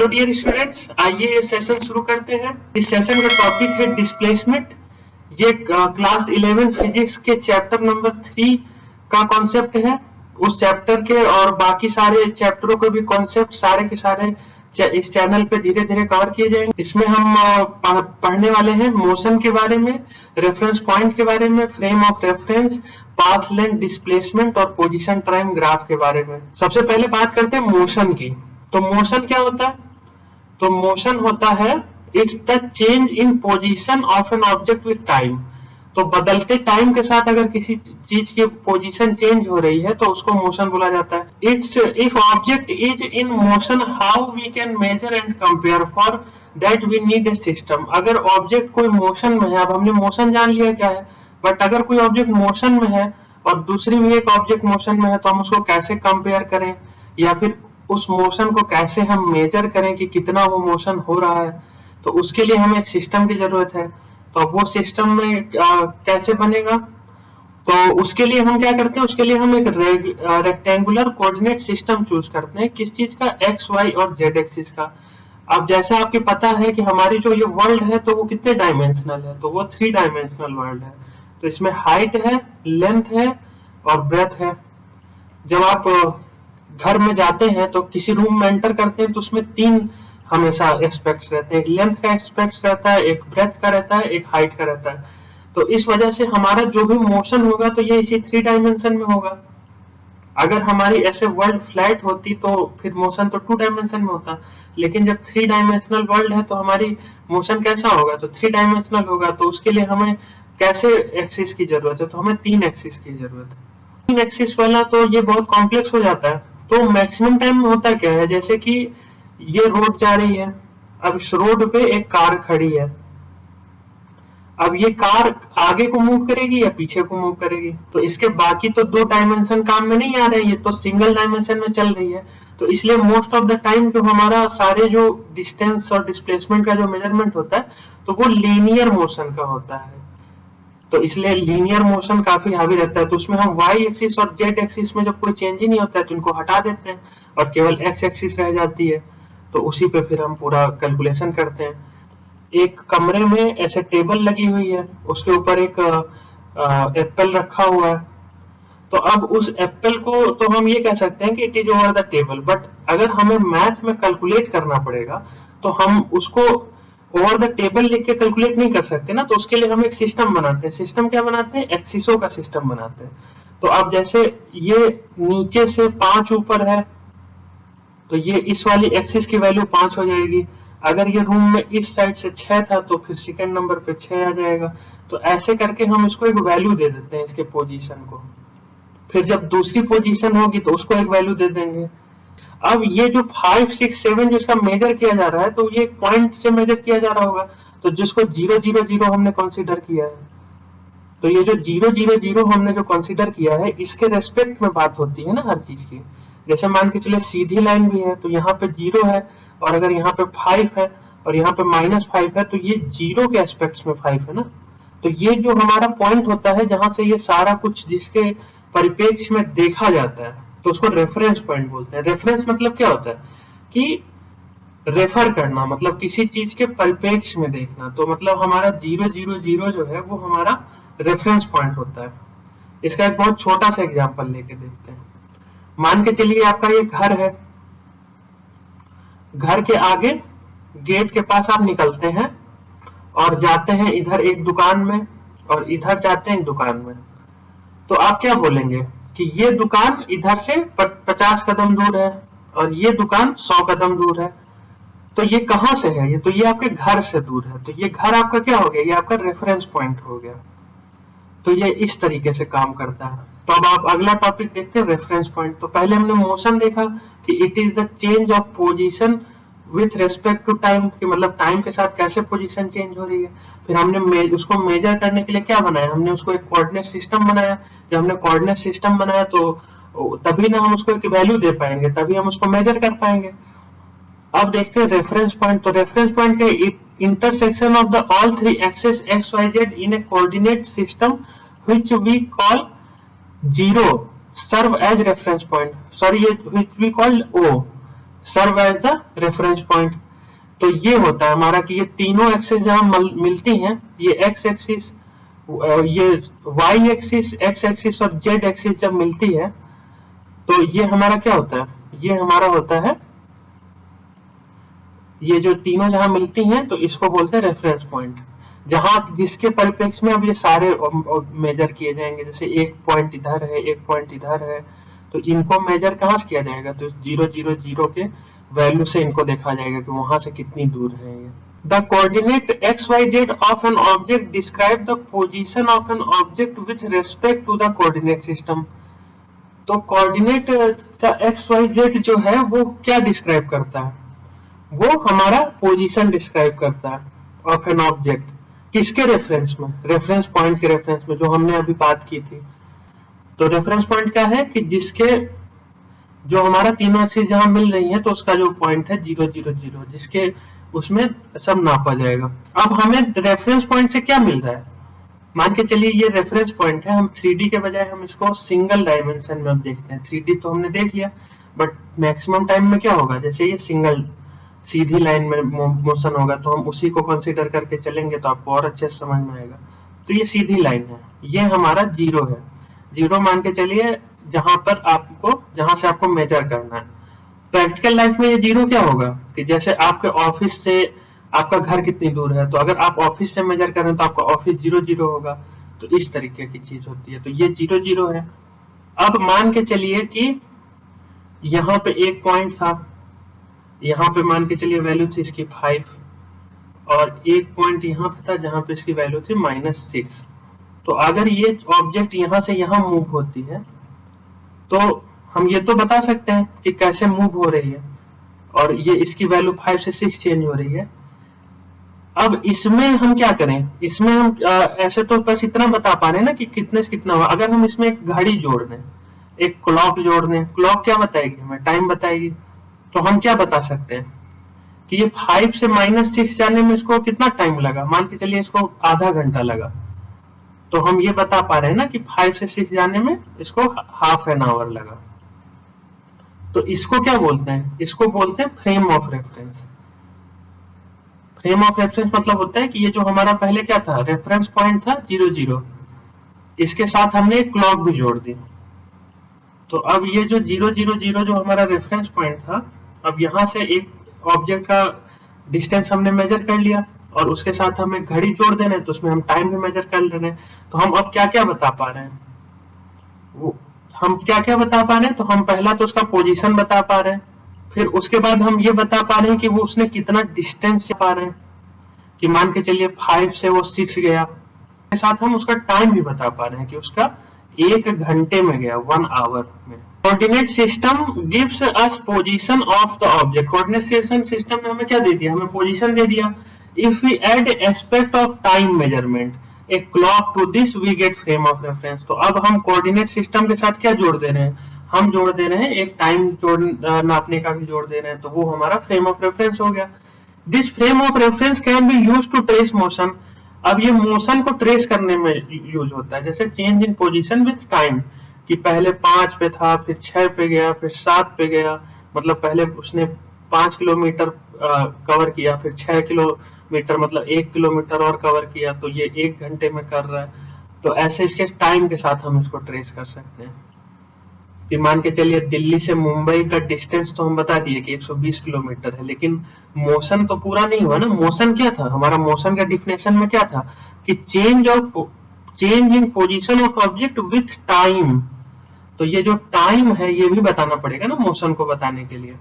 Hello dear students, आइए session शुरू करते हैं। इस सेशन का टॉपिक है डिस्प्लेसमेंट। ये क्लास 11 फिजिक्स के चैप्टर नंबर 3 का कॉन्सेप्ट है। उस चैप्टर के और बाकी सारे चैप्टरों के भी कॉन्सेप्ट सारे के सारे इस चैनल पे धीरे धीरे कवर किए जाएंगे। इसमें हम पढ़ने वाले हैं मोशन के बारे में, रेफरेंस पॉइंट के बारे में, frame of reference, path length, displacement और पोजीशन टाइम ग्राफ के बारे में। सबसे पहले बात करते हैं मोशन की। तो मोशन क्या होता है? तो मोशन होता है it's the change in position of an object with time. तो बदलते टाइम के साथ अगर किसी चीज की पोजीशन चेंज हो रही है तो उसको मोशन बोला जाता है। It's if object is in motion how we can measure and compare, for that we need a system. अगर ऑब्जेक्ट कोई मोशन में है, अब हमने मोशन जान लिया क्या है, बट अगर कोई ऑब्जेक्ट मोशन में है और दूसरी भी एक ऑब्जेक्ट मोशन में है तो हम उसको कैसे कंपेयर करें या फिर उस मोशन को कैसे हम मेजर करें कि कितना वो मोशन हो रहा है। तो उसके लिए हमें एक सिस्टम की जरूरत है। तो अब वो सिस्टम में कैसे बनेगा? तो उसके लिए हम क्या करते हैं, उसके लिए हम एक रेक्टेंगुलर कोऑर्डिनेट सिस्टम चूज करते हैं। किस चीज का? एक्स, वाई और जेड एक्सिस का। अब जैसे आपको पता है कि हमारी जो ये वर्ल्ड है तो वो कितने डायमेंशनल है, तो वो 3 डायमेंशनल वर्ल्ड है। तो इसमें हाइट है, लेंथ है और ब्रेथ है। जब आप घर में जाते हैं तो किसी रूम में एंटर करते हैं तो उसमें 3 हमेशा एस्पेक्ट्स रहते हैं। एक लेंथ का एस्पेक्ट रहता है, एक ब्रेथ का रहता है, एक हाइट का रहता है। तो इस वजह से हमारा जो भी मोशन होगा तो ये इसी 3 डायमेंशन में होगा। अगर हमारी ऐसे वर्ल्ड फ्लैट होती तो फिर मोशन तो 2 डायमेंशन में होता, लेकिन जब 3 डायमेंशनल वर्ल्ड है तो हमारी मोशन कैसा होगा? तो 3 डायमेंशनल होगा। तो उसके लिए हमें कैसे एक्सिस की जरूरत है? तो हमें 3 एक्सिस की जरूरत है। 3 एक्सिस वाला तो ये बहुत कॉम्प्लेक्स हो जाता है। तो मैक्सिमम टाइम में होता क्या है, जैसे कि ये रोड जा रही है, अब इस रोड पे एक कार खड़ी है। अब ये कार आगे को मूव करेगी या पीछे को मूव करेगी? तो इसके बाकी तो 2 डायमेंशन काम में नहीं आ रहे हैं, ये तो सिंगल डायमेंशन में चल रही है। तो इसलिए मोस्ट ऑफ द टाइम जो हमारा सारे जो डिस्टेंस और डिस्प्लेसमेंट का जो मेजरमेंट होता है तो वो लीनियर मोशन का होता है। तो इसलिए लीनियर मोशन काफी हावी रहता है। तो उसमें हम वाई एक्सिस और जेड एक्सिस में जब कोई चेंज ही नहीं होता है तो इनको हटा देते हैं और केवल एक्स एक्सिस रह जाती है। तो उसी पे फिर हम पूरा कैलकुलेशन करते हैं। एक कमरे में ऐसे टेबल लगी हुई है, उसके ऊपर एक एप्पल रखा हुआ है। तो अब उस एप्पल को तो हम ये कह सकते हैं कि it is over the table, but अगर हमें मैथ में कैलकुलेट करना पड़ेगा तो हम उसको ओवर द टेबल लिख के कैलकुलेट नहीं कर सकते ना। तो उसके लिए हम एक सिस्टम बनाते हैं। सिस्टम क्या बनाते हैं? एक्सिसों का सिस्टम बनाते हैं। तो अब जैसे ये नीचे से 5 ऊपर है तो ये इस वाली एक्सिस की वैल्यू 5 हो जाएगी। अगर ये रूम में इस साइड से 6 था तो फिर सेकंड नंबर पे 6 आ जाएगा। तो ऐसे करके हम इसको एक वैल्यू दे देते हैं इसके पोजीशन को। फिर जब दूसरी पोजीशन होगी तो उसको एक वैल्यू दे देंगे। अब ये जो 5, 6, 7 जो इसका मेजर किया जा रहा है तो ये पॉइंट से मेजर किया जा रहा होगा। तो जिसको 0, 0, 0 हमने कंसीडर किया है, तो ये जो 0, 0, 0 हमने जो कंसीडर किया है इसके रेस्पेक्ट में बात होती है ना हर चीज की। जैसे मान के चले सीधी लाइन भी है तो यहाँ पे 0 है और अगर यहाँ पे 5 है और यहाँ पे -5 है तो ये 0 के एस्पेक्ट्स में 5 है ना। तो ये जो हमारा पॉइंट होता है जहां से ये सारा कुछ जिसके परिप्रेक्ष्य में देखा जाता है तो उसको रेफरेंस पॉइंट बोलते हैं। रेफरेंस मतलब क्या होता है कि रेफर करना, मतलब किसी चीज के परिप्रेक्ष्य में देखना। तो मतलब हमारा 0, 0, 0 जो है वो हमारा रेफरेंस पॉइंट होता है। इसका एक बहुत छोटा सा एग्जांपल लेके देखते हैं। मान के चलिए आपका ये घर है, घर के आगे गेट के पास आप निकलते हैं और जाते हैं इधर एक दुकान में और इधर जाते हैं एक दुकान में। तो आप क्या बोलेंगे कि ये दुकान इधर से 50 कदम दूर है और ये दुकान 100 कदम दूर है। तो ये कहां से है? ये तो ये आपके घर से दूर है। तो ये घर आपका क्या हो गया? ये आपका रेफरेंस पॉइंट हो गया। तो ये इस तरीके से काम करता है। तो अब आप अगला टॉपिक देखते हैं, रेफरेंस पॉइंट। तो पहले हमने मोशन देखा कि it is the change of position with respect to time, कि मतलब टाइम के साथ कैसे पोजीशन चेंज हो रही है। फिर हमने उसको मेजर करने के लिए क्या बनाया? हमने उसको एक कोऑर्डिनेट सिस्टम बनाया। जब हमने कोऑर्डिनेट सिस्टम बनाया तो तभी ना हम उसको एक वैल्यू दे पाएंगे, तभी हम उसको मेजर कर पाएंगे। अब देखते हैं रेफरेंस पॉइंट। तो रेफरेंस पॉइंट के intersection of the all 3 axes x, y, z in a coordinate system which we call 0 serve as reference point. Sorry, which we call O serve as the reference point. तो ये होता है हमारा कि ये तीनों axis जहां मिलती हैं, ये एक्स एक्सिस, ये वाई एक्सिस, एक्स एक्सिस और जेड एक्सिस जब मिलती है तो ये हमारा क्या होता है, ये हमारा होता है, ये जो तीनों जहां मिलती हैं तो इसको बोलते हैं रेफरेंस पॉइंट, जहां जिसके परिप्रेक्ष्य में अब ये सारे मेजर किए जाएंगे। जैसे एक पॉइंट इधर है, एक पॉइंट इधर है, तो इनको मेजर कहां से किया जाएगा, तो 0 0 0 के वैल्यू से इनको देखा जाएगा कि वहां से कितनी दूर है ये। The coordinate xyz of an object describe the position of an object with respect to the coordinate system। तो कोऑर्डिनेट का xyz जो है वो क्या डिस्क्राइब करता है, वो हमारा पोजीशन डिस्क्राइब करता है ऑफ एन ऑब्जेक्ट, किसके रेफरेंस में, रेफरेंस पॉइंट के रेफरेंस में, जो हमने अभी बात की थी। तो रेफरेंस पॉइंट क्या है कि जिसके जो हमारा तीनों एक्सिस जहां मिल रही है तो उसका जो पॉइंट है 0 0 0, जिसके उसमें सब नापा जाएगा। अब हमें रेफरेंस पॉइंट से क्या मिल रहा है, मान के चलिए ये रेफरेंस पॉइंट है, हम 3D के बजाय हम इसको सिंगल डायमेंशन में अब देखते हैं। 3D तो हमने देख लिया, बट मैक्सिमम टाइम में क्या होगा, जैसे ये सिंगल सीधी लाइन में मोशन होगा तो हम उसी को कंसीडर करके चलेंगे तो आपको और अच्छे से समझ में आएगा। तो ये सीधी लाइन है, ये हमारा 0 है, 0 मान के चलिए जहां पर आपको, जहां से आपको मेजर करना है। प्रैक्टिकल लाइफ में ये 0 क्या होगा कि जैसे आपके ऑफिस से आपका घर कितनी दूर है, तो अगर आप ऑफिस से मेजर कर रहे हैं तो आपका ऑफिस 0 0 होगा। तो इस तरीके की चीज होती है, तो ये 0 0 है। अब मान के चलिए कि यहाँ पे एक पॉइंट था, यहाँ पे मान के चलिए वैल्यू थी इसकी 5, और एक पॉइंट यहाँ पे था जहां पे इसकी वैल्यू थी -6। तो अगर ये ऑब्जेक्ट यहाँ से यहाँ मूव होती है तो हम ये तो बता सकते हैं कि कैसे मूव हो रही है, और ये इसकी वैल्यू 5 से 6 चेंज हो रही है। अब इसमें हम क्या करें, इसमें हम ऐसे तो बस इतना बता पा रहे हैं ना कि कितने से कितना हुआ। अगर हम इसमें एक घड़ी जोड़ दें, एक क्लॉक जोड़ दें, क्लॉक क्या बताएगी हमें, टाइम बताएगी। तो हम क्या बता सकते हैं कि ये 5 से -6 जाने में इसको कितना टाइम लगा, मान के चलिए इसको आधा घंटा लगा। तो हम ये बता पा रहे हैं ना कि 5 से 6 जाने में इसको हाफ एन आवर लगा। तो इसको क्या बोलते हैं, इसको बोलते हैं frame of reference. Frame of reference मतलब होता है कि ये जो हमारा पहले क्या था, रेफरेंस पॉइंट था 0 0, इसके साथ हमने एक क्लॉक भी जोड़ दी। तो अब ये जो 0 0 0 जो हमारा रेफरेंस पॉइंट था, अब यहाँ से एक ऑब्जेक्ट का डिस्टेंस हमने मेजर कर लिया, और उसके साथ हम एक घड़ी जोड़ दे रहे हैं तो उसमें हम टाइम भी मेजर कर ले रहे हैं। तो हम अब क्या क्या बता पा रहे हैं, वो हम क्या क्या बता पा रहे हैं, तो हम पहला तो उसका पोजीशन बता पा रहे हैं, फिर उसके बाद हम ये बता पा रहे हैं कि वो उसने कितना डिस्टेंस पा रहे हैं, कि मान के चलिए 5 से वो 6 गया। के साथ हम उसका टाइम भी बता पा रहे हैं कि उसका 1 घंटे में गया, 1 आवर में। Coordinate system gives us position of the object. Coordinate system ने हमें क्या दे दिया, हमें पोजीशन दे दिया। If we add aspect of time measurement a clock to this we get frame of reference. तो अब हम कोऑर्डिनेट सिस्टम के साथ क्या जोड़ दे रहे हैं, हम जोड़ दे रहे हैं एक टाइम नापने का भी जोड़ दे रहे हैं, तो वो हमारा फ्रेम ऑफ रेफरेंस हो गया। This frame of reference can be used to trace motion. अब ये मोशन को ट्रेस करने में यूज होता है, जैसे change in position with time, कि पहले 5 पे था, फिर 6 पे गया, फिर 7 पे गया, मतलब पहले उसने 5 किलोमीटर कवर किया, फिर 6 किलोमीटर मतलब 1 किलोमीटर और कवर किया, तो ये 1 घंटे में कर रहा है। तो ऐसे इसके टाइम के साथ हम इसको ट्रेस कर सकते हैं। कि मान के चलिए दिल्ली से मुंबई का डिस्टेंस तो हम बता दिए कि 120 किलोमीटर है, लेकिन मोशन तो पूरा नहीं हुआ ना। मोशन क्या था, हमारा मोशन का डिफिनेशन में क्या था कि change in position of object with time. तो ये जो टाइम है ये भी बताना पड़ेगा ना मोशन को बताने के लिए।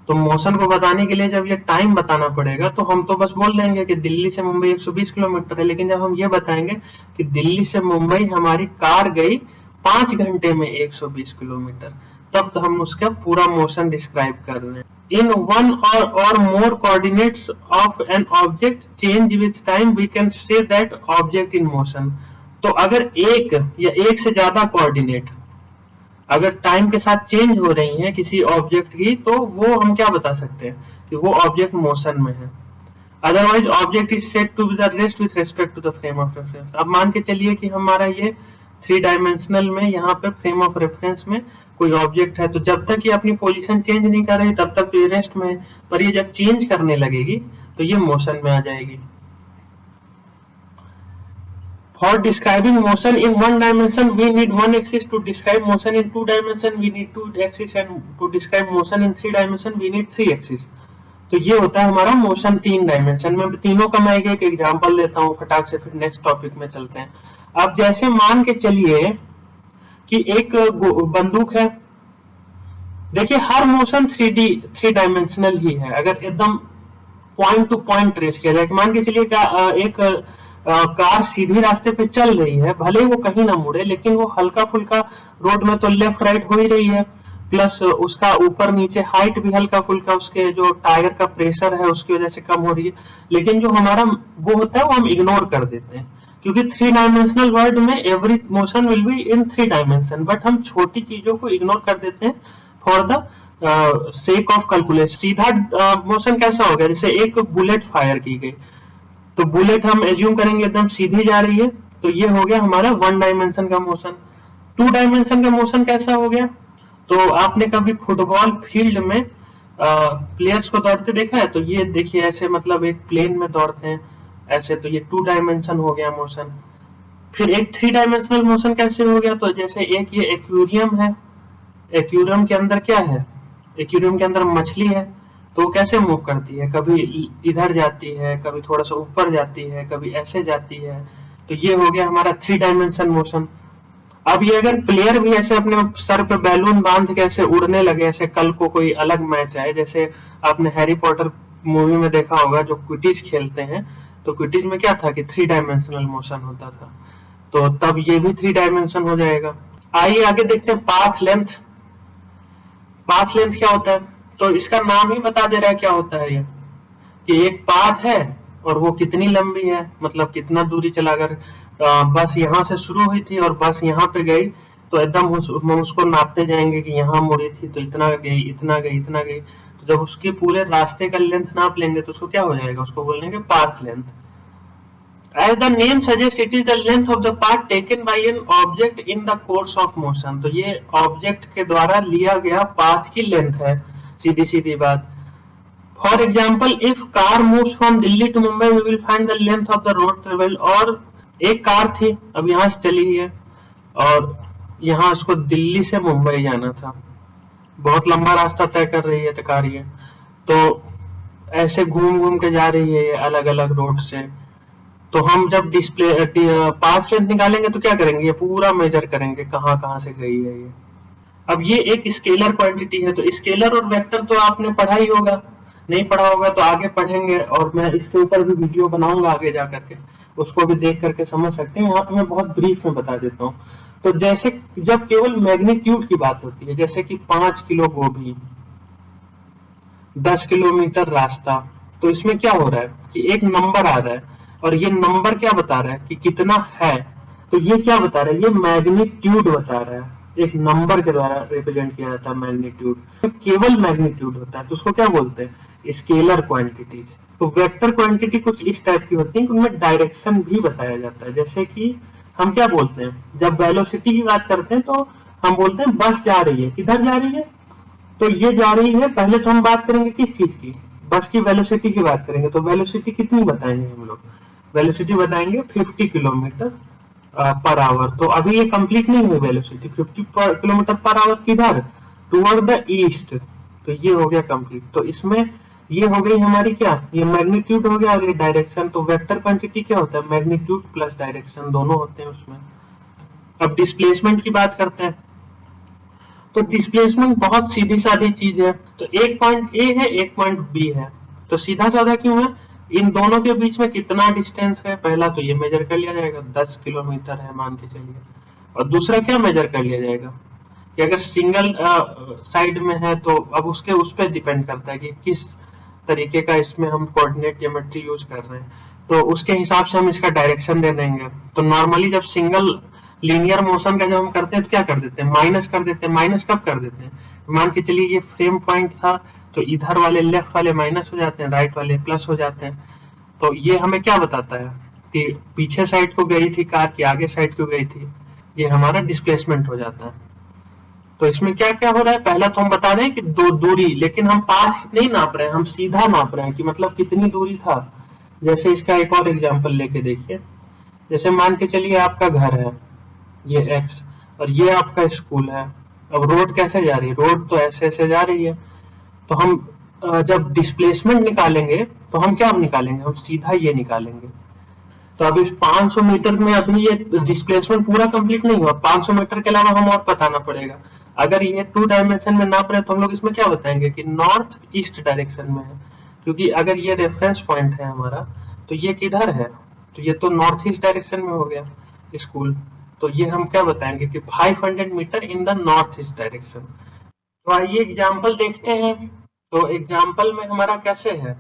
तो मोशन को बताने के लिए जब ये टाइम बताना पड़ेगा तो हम तो बस बोल देंगे कि दिल्ली से मुंबई 120 किलोमीटर है, लेकिन जब हम ये बताएंगे कि दिल्ली से मुंबई हमारी कार गई 5 घंटे में 120 किलोमीटर, तब तो हम उसका पूरा मोशन डिस्क्राइब कर रहे हैं। In one or more coordinates of an object change with time we can say that object in motion. तो अगर एक या एक से ज्यादा कोऑर्डिनेट अगर टाइम के साथ चेंज हो रही हैं किसी ऑब्जेक्ट की, तो वो हम क्या बता सकते हैं कि वो ऑब्जेक्ट मोशन में है। Otherwise object is set to be the rest with respect to the frame of reference. अब मान के चलिए कि हमारा ये 3 डायमेंशनल में यहाँ पे फ्रेम ऑफ रेफरेंस में कोई ऑब्जेक्ट है, तो जब तक ये अपनी पोजीशन चेंज नहीं कर रही तब तक तो ये रेस्ट में है, पर ये जब चेंज करने लगेगी तो ये मोशन में आ जाएगी। For describing motion in one dimension, we need one axis. To describe motion in 2 dimension, we need 2 axis, and to describe motion in 3 dimension, we need 3 axis. तो ये होता है हमारा मोशन 3 डायमेंशन में। तीनों का मैं एक एग्जांपल देता हूँ फटाक से, फिर नेक्स्ट टॉपिक में चलते हैं। अब जैसे मान के चलिए कि एक बंदूक है, देखिए हर मोशन 3 डायमेंशनल ही है। अगर एकदम पॉइंट टू पॉइंट ट्रेस किया जाए, मान के चलिए एक कार सीधी रास्ते पे चल रही है, भले वो कहीं ना मुड़े, लेकिन वो हल्का फुल्का रोड में तो लेफ्ट राइट हो ही रही है, प्लस उसका ऊपर नीचे हाइट भी हल्का फुल्का उसके जो टायर का प्रेशर है उसकी वजह से कम हो रही है। लेकिन जो हमारा वो होता है वो हम इग्नोर कर देते हैं, क्योंकि 3 डायमेंशनल वर्ल्ड में every motion will be in 3 dimension, but हम छोटी चीजों को इग्नोर कर देते हैं for the sake of calculation. सीधा मोशन कैसा हो गया, जैसे एक बुलेट फायर की गई, तो बुलेट हम एज्यूम करेंगे एकदम सीधी जा रही है, तो ये हो गया हमारा 1 डायमेंशन का मोशन। 2 डायमेंशन का मोशन कैसा हो गया, तो आपने कभी फुटबॉल फील्ड में प्लेयर्स को दौड़ते देखा है, तो ये देखिए ऐसे मतलब एक प्लेन में दौड़ते हैं ऐसे, तो ये 2 डायमेंशन हो गया मोशन। फिर एक 3 डायमेंशनल मोशन कैसे हो गया, तो जैसे एक ये एक्वेरियम है, एक्वेरियम के अंदर क्या है, एक्वेरियम के अंदर मछली है, तो वो कैसे मूव करती है, कभी इधर जाती है, कभी थोड़ा सा ऊपर जाती है, कभी ऐसे जाती है, तो ये हो गया हमारा 3 डायमेंशन मोशन। अब ये अगर प्लेयर भी ऐसे अपने सर पे बैलून बांध के ऐसे उड़ने लगे, ऐसे कल को कोई अलग मैच आए, जैसे आपने हैरी पॉटर मूवी में देखा होगा जो क्विडिच खेलते हैं, तो क्विडिच में क्या था कि 3 डायमेंशनल मोशन होता था, तो तब ये भी 3 डायमेंशन हो जाएगा। आइए आगे देखते हैं पाथ लेंथ। पाथ लेंथ क्या होता है, तो इसका नाम ही बता दे रहा है क्या होता है ये, कि एक पाथ है और वो कितनी लंबी है, मतलब कितना दूरी चला। अगर बस यहाँ से शुरू हुई थी और बस यहाँ पे गई, तो एकदम हम उसको नापते जाएंगे कि यहाँ मुड़ी थी तो इतना गई, इतना गई, इतना गई, तो जब उसके पूरे रास्ते का लेंथ नाप लेंगे तो उसको क्या हो जाएगा, उसको बोलेंगे path length. As the name suggests, it is the length of the path taken by an object in the course of motion. तो ये ऑब्जेक्ट के द्वारा लिया गया पाथ की लेंथ है, सीधी सीधी बात। For example, if car moves from Delhi to Mumbai, we will find the length of the road travel. और एक कार थी, अब यहाँ से चली है और यहाँ इसको दिल्ली से मुंबई जाना था, बहुत लंबा रास्ता तय कर रही है कार ये, तो ऐसे घूम घूम के जा रही है ये अलग अलग रोड से। तो हम जब डिस्प्ले पाथ लेंथ निकालेंगे तो क्या करेंगे, ये पूरा मेजर करेंगे कहाँ कहाँ से गई है ये। अब ये एक स्केलर क्वांटिटी है, तो स्केलर और वेक्टर तो आपने पढ़ा ही होगा, नहीं पढ़ा होगा तो आगे पढ़ेंगे, और मैं इसके ऊपर भी वीडियो बनाऊंगा आगे जा करके, उसको भी देख करके समझ सकते हैं। यहाँ पे मैं बहुत ब्रीफ में बता देता हूँ। तो जैसे जब केवल मैग्नीट्यूड की बात होती है, जैसे कि 5 किलो गोभी, 10 किलोमीटर रास्ता, तो इसमें क्या हो रहा है कि एक नंबर आ रहा है, और ये नंबर क्या बता रहा है कि कितना है, तो ये क्या बता रहा है, ये मैग्नीट्यूड बता रहा है, एक नंबर के द्वारा रिप्रेजेंट किया जाता है मैग्नीट्यूड। तो केवल मैग्नीट्यूड होता है, तो उसको क्या बोलते हैं, स्केलर क्वांटिटीज। तो वेक्टर क्वांटिटी कुछ इस टाइप की होती है, उनमें डायरेक्शन भी बताया जाता है। जैसे कि हम क्या बोलते हैं, जब वेलोसिटी की बात करते हैं तो हम बोलते हैं बस जा रही है, किधर जा रही है, तो ये जा रही है, पहले तो हम बात करेंगे किस चीज की, बस की वेलोसिटी की बात करेंगे, तो वेलोसिटी कितनी बताएंगे हम लोग, वेलोसिटी बताएंगे 50 किलोमीटर पर आवर। तो अभी ये कंप्लीट नहीं हुई वेलोसिटी, 50 किलोमीटर पर आवर किधर, टुवर्ड द ईस्ट, तो ये हो गया कंप्लीट। तो इसमें ये हो गई हमारी क्या, ये मैग्नीट्यूड हो गया और ये डायरेक्शन। तो वेक्टर क्वांटिटी क्या होता है, मैग्नीट्यूड प्लस डायरेक्शन दोनों होते हैं उसमें। अब डिस्प्लेसमेंट की बात करते हैं, तो डिस्प्लेसमेंट बहुत सीधी सादी चीज है। तो एक पॉइंट ए है, एक पॉइंट बी है, तो सीधा साधा क्यों है, इन दोनों के बीच में कितना डिस्टेंस है, पहला तो ये मेजर कर लिया जाएगा, 10 किलोमीटर है मान के चलिए, और दूसरा क्या मेजर कर लिया जाएगा कि अगर सिंगल साइड में है तो अब उसके उस पर डिपेंड करता है कि किस तरीके का इसमें हम कोऑर्डिनेट ज्योमेट्री यूज कर रहे हैं, तो उसके हिसाब से हम इसका डायरेक्शन दे देंगे। तो नॉर्मली जब सिंगल लीनियर मोशन का जब हम करते हैं तो क्या कर देते हैं, माइनस कर देते हैं। माइनस कब कर देते हैं, मान के चलिए ये फ्रेम पॉइंट था, तो इधर वाले लेफ्ट वाले माइनस हो जाते हैं, राइट वाले प्लस हो जाते हैं। तो ये हमें क्या बताता है कि पीछे साइड को गई थी कार की, आगे साइड को गई थी, ये हमारा डिस्प्लेसमेंट हो जाता है। तो इसमें क्या क्या हो रहा है, पहला तो हम बता रहे हैं कि दो दूरी, लेकिन हम पास नहीं नाप रहे हैं, हम सीधा नाप रहे हैं कि मतलब कितनी दूरी था। जैसे इसका एक और एग्जांपल लेके देखिए, जैसे मान के चलिए आपका घर है ये x और ये आपका स्कूल है। अब रोड कैसे जा रही है, रोड तो ऐसे ऐसे जा रही है। तो हम जब डिस्प्लेसमेंट निकालेंगे तो हम क्या निकालेंगे, हम सीधा ये निकालेंगे। तो अभी 500 मीटर में अभी ये डिस्प्लेसमेंट पूरा कंप्लीट नहीं हुआ, 500 मीटर के अलावा हम और बताना पड़ेगा। अगर ये 2 डायमेंशन में नाप रहे हैं तो हम लोग इसमें क्या बताएंगे कि नॉर्थ ईस्ट डायरेक्शन में है, क्योंकि अगर ये रेफरेंस पॉइंट है हमारा तो ये किधर है, तो ये तो नॉर्थ ईस्ट डायरेक्शन में हो गया स्कूल। तो ये हम क्या बताएंगे कि 500 metre in the north east direction. तो आइए एग्जाम्पल देखते हैं। तो एग्जाम्पल में हमारा कैसे है,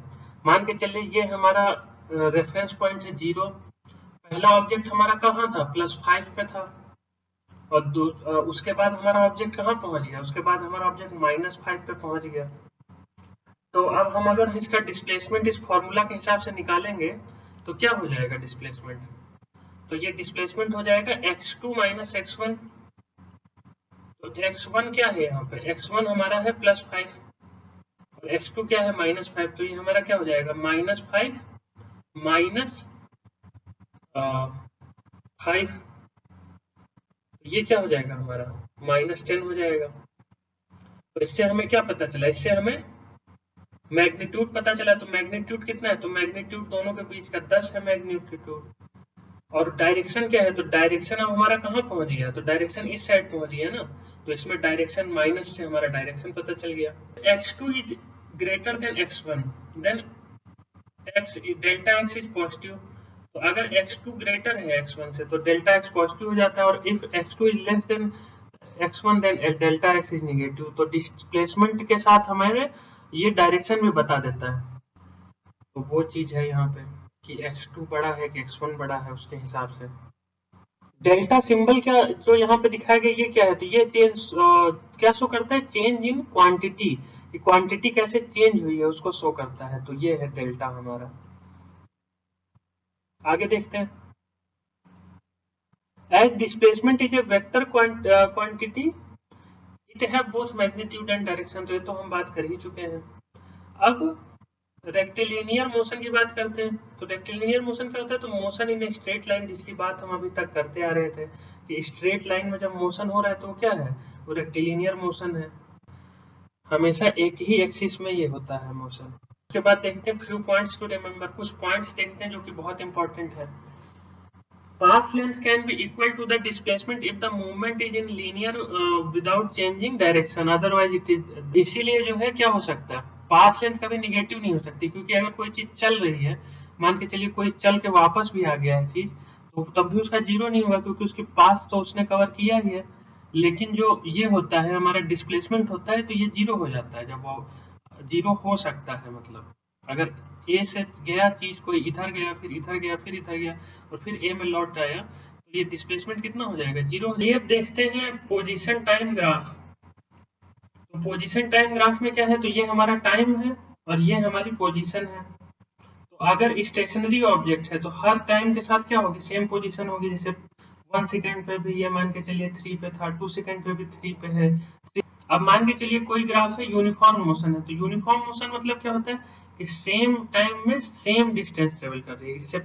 मान के चलिए ये हमारा रेफरेंस पॉइंट है 0। पहला ऑब्जेक्ट हमारा कहाँ था, +5 पे था। और उसके बाद हमारा ऑब्जेक्ट कहाँ पहुंच गया, उसके बाद हमारा ऑब्जेक्ट -5 पे पहुंच गया। तो अब हम अगर इसका डिस्प्लेसमेंट इस फॉर्मूला के हिसाब से निकालेंगे तो क्या हो जाएगा डिस्प्लेसमेंट, तो ये डिस्प्लेसमेंट हो जाएगा x2 - x1। तो x1 क्या है यहाँ पे, x1 हमारा है +5 और x2 क्या है -5। तो ये हमारा क्या हो जाएगा, -5 माइनस 5, ये क्या हो जाएगा हमारा -10 हो जाएगा। तो इससे हमें क्या पता चला, इससे हमें मैग्नीट्यूड पता चला। तो मैग्नीट्यूड कितना है, तो मैग्नीट्यूड दोनों के बीच का 10 है मैग्नीट्यूड। और डायरेक्शन क्या है, तो डायरेक्शन अब हमारा कहाँ पहुंच गया, तो डायरेक्शन इस साइड पहुंच गया ना। तो इसमें डायरेक्शन माइनस से हमारा डायरेक्शन पता चल गया। x2 is greater than x1 then delta x is positive. तो अगर x2 ग्रेटर है x1 से तो डेल्टा x पॉजिटिव हो जाता है, और if x2 is less than x1 then delta x is negative. तो डिस्प्लेसमेंट के साथ हमारे ये डायरेक्शन भी बता देता है। तो वो चीज है यहाँ पे कि x2 बड़ा है कि x1 बड़ा है, उसके हिसाब से। डेल्टा सिंबल क्या जो यहाँ पे दिखाया गया ये क्या है, तो ये चेंज क्या शो करता है, चेंज इन क्वांटिटी, कि क्वांटिटी कैसे चेंज हुई है उसको शो करता है। तो ये है डेल्टा हमारा। आगे देखते हैं, as displacement is a vector quantity it have both magnitude and direction. तो ये तो हम बात कर ही चुके हैं। अब रेक्टिलिनियर मोशन की बात करते हैं। तो रेक्टिलिनियर मोशन क्या होता है, तो मोशन इन स्ट्रेट लाइन, जिसकी बात हम अभी तक करते आ रहे थे कि स्ट्रेट लाइन में जब मोशन हो रहा है तो क्या है, वो रेक्टिलिनियर मोशन है, हमेशा एक ही एक्सिस में ये होता है मोशन। उसके बाद देखते हैं फ्यू पॉइंट्स टू रिमेम्बर, कुछ पॉइंट्स देखते हैं जो कि बहुत इंपॉर्टेंट है। Path length can be equal to the displacement if the movement is in linear without changing direction, otherwise it is. इसीलिए जो है क्या हो सकता है, पाथ लेंथ कभी निगेटिव नहीं हो सकती, क्योंकि अगर कोई चीज चल रही है, मान के चलिए कोई चल के वापस भी आ गया है चीज, तो तब भी उसका जीरो नहीं होगा, क्योंकि उसके पास तो उसने कवर किया ही है। लेकिन जो ये होता है हमारा डिस्प्लेसमेंट होता है, तो ये जीरो हो जाता है। जब वो जीरो हो सकता है, मतलब अगर ए से गया चीज, कोई इधर गया फिर इधर गया फिर इधर गया और फिर ए में लौट आया, तो ये डिस्प्लेसमेंट कितना हो जाएगा, जीरो। ये देखते हैं पोजीशन टाइम ग्राफ। तो पोजीशन टाइम ग्राफ में क्या है, तो ये हमारा टाइम है और ये हमारी पोजीशन है। तो अगर स्टेशनरी ऑब्जेक्ट है तो हर टाइम के साथ क्या होगी, सेम पोजीशन होगी। जैसे 1 सेकेंड पे भी ये मान के चलिए 3 पे था, 2 सेकेंड पे भी 3 पे है। अब मान के चलिए कोई ग्राफ है यूनिफॉर्म मोशन है, तो यूनिफॉर्म मोशन मतलब क्या होता है कि सेम टाइम में सेम डिस्टेंस ट्रेवल कर रही है। जैसे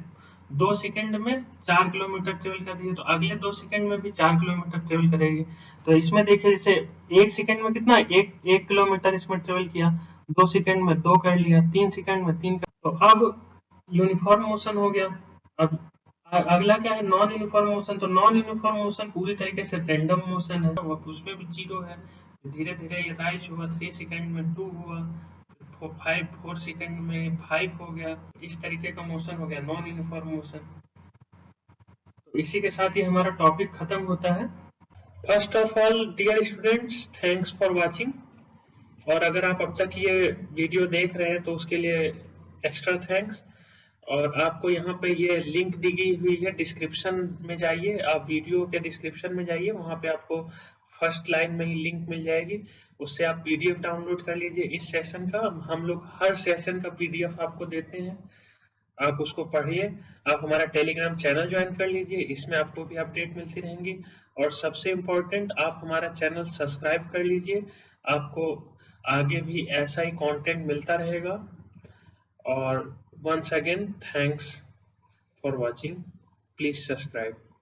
2 सेकंड में 4 किलोमीटर ट्रेवल कर रही है, तो अगले 2 सेकंड में भी 4 किलोमीटर ट्रेवल करेगी। तो इसमें देखिए जैसे 1 सेकंड में कितना, एक किलोमीटर इसमें ट्रेवल किया, 2 सेकंड में 2 कर लिया, 3 सेकंड में 3 कर। तो अब यूनिफॉर्म मोशन हो गया। अब अगला क्या है, नॉन यूनिफॉर्म मोशन। तो नॉन यूनिफॉर्म मोशन पूरी तरीके से रैंडम मोशन है, उसमें भी जीरो है। धीरे धीरे ये राइज हुआ, 3 सेकंड में 2 हुआ, 4 सेकंड में 5 हो गया। इस तरीके का मोशन हो गया नॉन यूनिफॉर्म मोशन। तो इसी के साथ ही हमारा टॉपिक खत्म होता है। First of all dear students, thanks for watching. और अगर आप अब तक ये वीडियो देख रहे हैं तो उसके लिए एक्स्ट्रा थैंक्स। और आपको यहाँ पे ये लिंक दी गई हुई है, डिस्क्रिप्शन में जाइए, आप वीडियो के डिस्क्रिप्शन में जाइए, वहाँ पे आपको फर्स्ट लाइन में ही लिंक मिल जाएगी, उससे आप पीडीएफ डाउनलोड कर लीजिए इस सेशन का। हम लोग हर सेशन का पीडीएफ आपको देते हैं, आप उसको पढ़िए। आप हमारा टेलीग्राम चैनल ज्वाइन कर लीजिए, इसमें आपको भी अपडेट मिलती रहेंगी। और सबसे इम्पोर्टेंट, आप हमारा चैनल सब्सक्राइब कर लीजिए, आपको आगे भी ऐसा ही कंटेंट मिलता रहेगा। और once again, thanks for watching. Please subscribe.